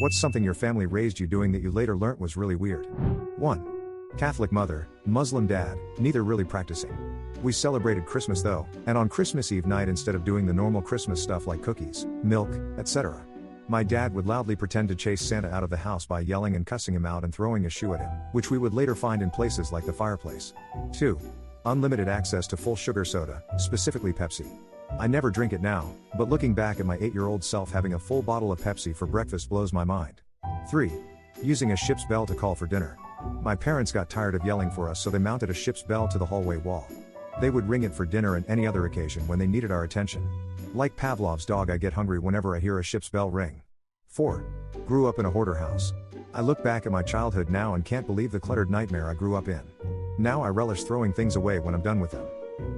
What's something your family raised you doing that you later learnt was really weird? 1. Catholic mother, Muslim dad, neither really practicing. We celebrated Christmas though, and on Christmas Eve night instead of doing the normal Christmas stuff like cookies, milk, etc. My dad would loudly pretend to chase Santa out of the house by yelling and cussing him out and throwing a shoe at him, which we would later find in places like the fireplace. 2. Unlimited access to full sugar soda, specifically Pepsi. I never drink it now, but looking back at my 8-year-old self having a full bottle of Pepsi for breakfast blows my mind. 3. Using a ship's bell to call for dinner. My parents got tired of yelling for us, so they mounted a ship's bell to the hallway wall. They would ring it for dinner and any other occasion when they needed our attention. Like Pavlov's dog, I get hungry whenever I hear a ship's bell ring. 4. Grew up in a hoarder house. I look back at my childhood now and can't believe the cluttered nightmare I grew up in. Now I relish throwing things away when I'm done with them.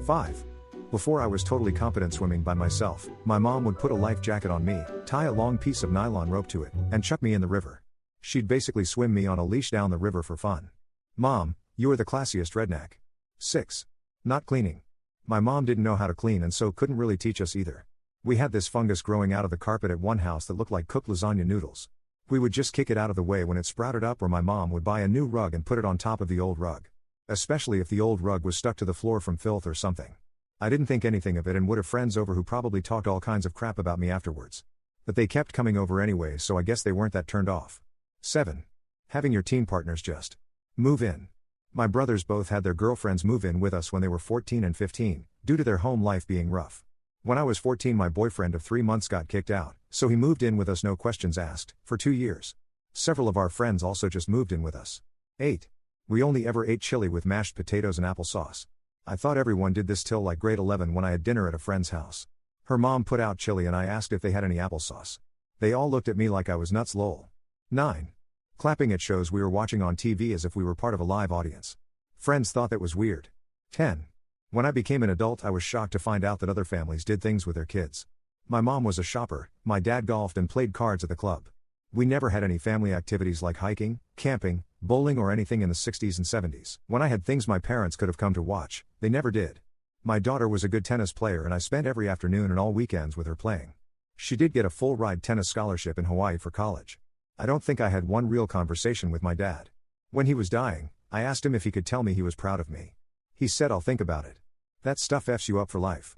5. Before I was totally competent swimming by myself, my mom would put a life jacket on me, tie a long piece of nylon rope to it, and chuck me in the river. She'd basically swim me on a leash down the river for fun. Mom, you are the classiest redneck. 6. Not cleaning. My mom didn't know how to clean and so couldn't really teach us either. We had this fungus growing out of the carpet at one house that looked like cooked lasagna noodles. We would just kick it out of the way when it sprouted up, or my mom would buy a new rug and put it on top of the old rug. Especially if the old rug was stuck to the floor from filth or something. I didn't think anything of it and would have friends over who probably talked all kinds of crap about me afterwards. But they kept coming over anyway, so I guess they weren't that turned off. 7. Having your teen partners just move in. My brothers both had their girlfriends move in with us when they were 14 and 15, due to their home life being rough. When I was 14, my boyfriend of 3 months got kicked out, so he moved in with us, no questions asked, for 2 years. Several of our friends also just moved in with us. 8. We only ever ate chili with mashed potatoes and applesauce. I thought everyone did this till like grade 11 when I had dinner at a friend's house. Her mom put out chili and I asked if they had any applesauce. They all looked at me like I was nuts, lol. 9. Clapping at shows we were watching on TV as if we were part of a live audience. Friends thought that was weird. 10. When I became an adult, I was shocked to find out that other families did things with their kids. My mom was a shopper, my dad golfed and played cards at the club. We never had any family activities like hiking, camping, bowling or anything in the 60s and 70s. When I had things my parents could have come to watch, they never did. My daughter was a good tennis player and I spent every afternoon and all weekends with her playing. She did get a full ride tennis scholarship in Hawaii for college. I don't think I had one real conversation with my dad. When he was dying, I asked him if he could tell me he was proud of me. He said, "I'll think about it." That stuff F's you up for life.